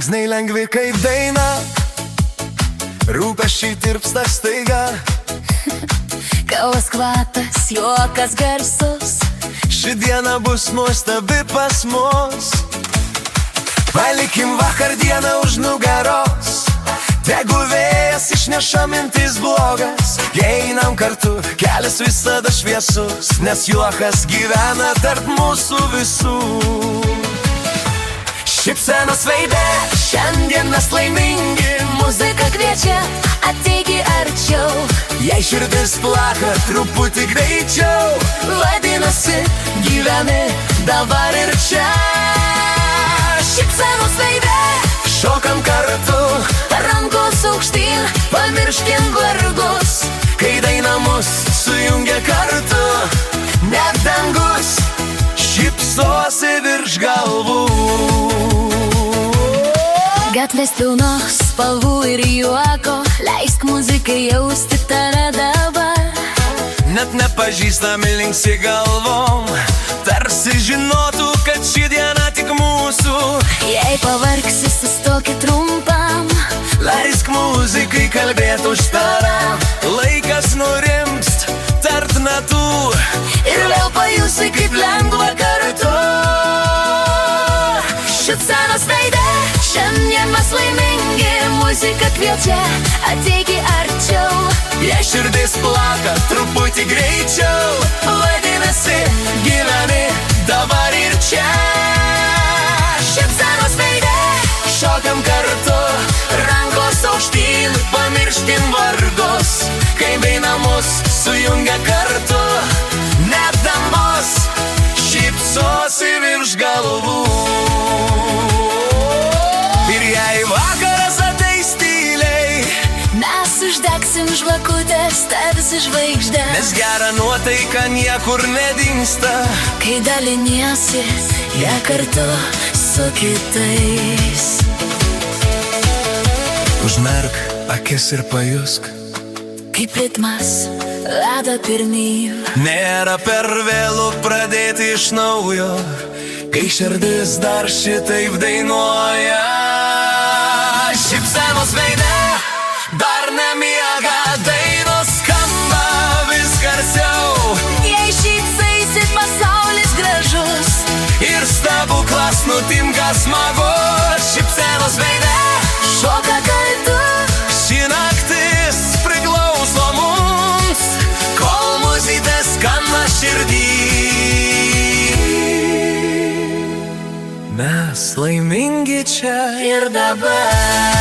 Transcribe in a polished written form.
Žingsniai lengvi kaip daina, rūpesčiai tirpsta staiga. Kavos kvapas, juokas garsus, Ši diena bus nuostabi pas mus. Palikim vakar dieną už nugaros, tegu vėjas išneša mintis blogas. Jei einam kartu, kelias visada šviesus, nes juokas gyvena tarp mūsų visų. Šypsenos veide, šiandien mes laimingi, muzika kviečia, ateiki arčiau. jei širdis plaka truputį greičiau, Vadinasi, gyveni dabar ir čia. Šypsenos veide, šokam kartu, rankos aukštyn, pamirškim vargus. kai daina mus sujungia kartu, net dangus šypsosi virš galvų. Gatvės pilnos spalvų ir juoko, leisk muzikai jausti tave dabar. Net nepažįstami linksi galvom, tarsi žinotų, kad ši diena tik mūsų. Jei pavargsi, sustoki trumpam, Leisk muzikai kalbėt už tave, laikas nurimst, tart natų. ir vėl pajusi, kaip lengva kartu. Šypsenos veide, šiandien mes laimingi, muzika kviečia, ateiki arčiau. Jei širdis plaka truputį greičiau, vadinasi, gyveni dabar ir čia. Šypsenos veide, Šokam kartu, rankos aukštyn, pamirškim vargus, kai daina mus sujungia kartu, net dangus šypsosi virš galvų. Ir jei vakaras ateis tyliai, mes uždegsim žvakutės tarsi žvaigždės. nes gera nuotaika niekur nedingsta. Kai daliniesi ją kartu su kitais. Užmerk akis ir pajusk, Kaip ritmas veda pirmyn, nėra per vėlų pradėti iš naujo, kai širdis dar šitaip dainuoja. Šypsenos veide, dar nemiega, dainos skamba vis garsiau. jei šypsaisit, pasaulis gražus. Ir stebuklas nutinka smagus. Šypsenos veide, Šoka kartu, ši naktis priklauso mums, kol muzika skamba širdį. Mes laimingi čia ir dabar.